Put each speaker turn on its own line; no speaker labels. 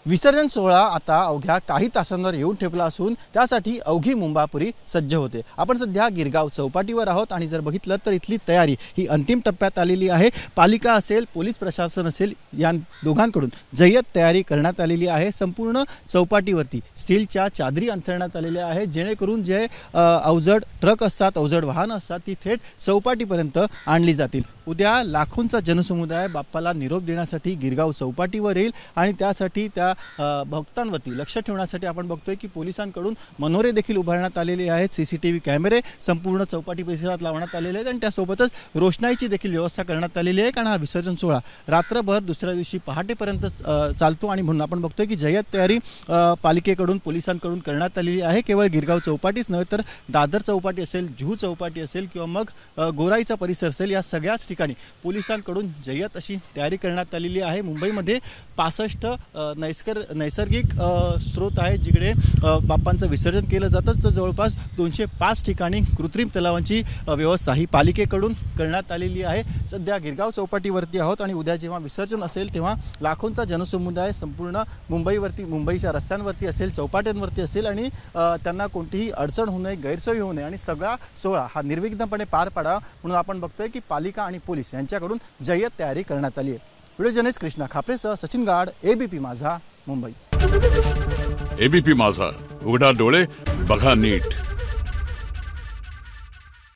विसर्जन सोहळा आता अवघ्या काही तासांवर येऊन ठेपला असून त्यासाठी अवघी मुंबापुरी सज्ज होते। आपण सध्या गिरगाव चौपाटीवर आहोत आणि जर बघितलं तर इथली तयारी ही अंतिम टप्प्यात आलेली आहे। पालिका असेल, पोलीस प्रशासन असेल, या दोघांकडून जय्यत तयारी करण्यात आलेली आहे। संपूर्ण चौपाटीवरती स्टीलच्या चादरी अंथरण्यात आलेल्या आहेत, जेणेकरून जे अवजड ट्रक असतात, अवजड वाहनं असतात ती थेट चौपाटीपर्यंत आणली जातील। उद्या लाखोंचा जनसमुदाय बाप्पाला निरोप देण्यासाठी गिरगाव चौपाटीवर येईल आणि त्यासाठी त्या भक्तांवरती लक्ष ठेवण्यासाठी आपण बघतोय की पोलिसांकडून मनोरे देखील उभारण्यात आलेले आहेत। सीसीटीव्ही कॅमेरे संपूर्ण चौपाटी परिसरात लावण्यात आलेले आहेत आणि त्यासोबतच रोषणाईची देखील व्यवस्था करण्यात आलेली आहे, कारण हा विसर्जन सोहळा रात्रभर दुसऱ्या दिवशी पहाटेपर्यंत चालतो आणि म्हणून आपण बघतोय की जय्यत तयारी पालिकेकडून पोलिसांकडून करण्यात आलेली आहे। केवळ गिरगाव चौपाटीच नव्हे तर दादर चौपाटी असेल, जुहू चौपाटी असेल किंवा मग गोराईचा परिसर असेल, या सगळ्याच ठिकाणी पोलिसांकडून जय्यत अशी तयारी करण्यात आलेली आहे। मुंबईमध्ये 65 नैसर्गिक स्रोत आहे जिकडे बाप्पांचं विसर्जन केलं जातं, तर जवळपास 205 ठिकाणी कृत्रिम तलावांची व्यवस्था ही पालिकेकडून करण्यात आलेली आहे। सध्या गिरगाव चौपाटीवरती आहोत आणि उद्या जेव्हा विसर्जन असेल तेव्हा लाखोंचा जनसमुदाय संपूर्ण मुंबईच्या रस्त्यांवरती असेल, चौपाट्यांवरती असेल आणि त्यांना कोणतीही अडचण होऊ नये, गैरसोय होऊ नये आणि सगळा सोहळा हा निर्विघ्नपणे पार पाडावा म्हणून आपण बघतोय की पालिका आणि पोलीस यांच्याकडून जय्यत तयारी करण्यात आली आहे। व्हिडिओ जर्नलिस्ट कृष्णा खापरेसह सचिन गाड, एबीपी माझा, मुंबई।
एबीपी माझा, उघडा डोळे बघा नीट।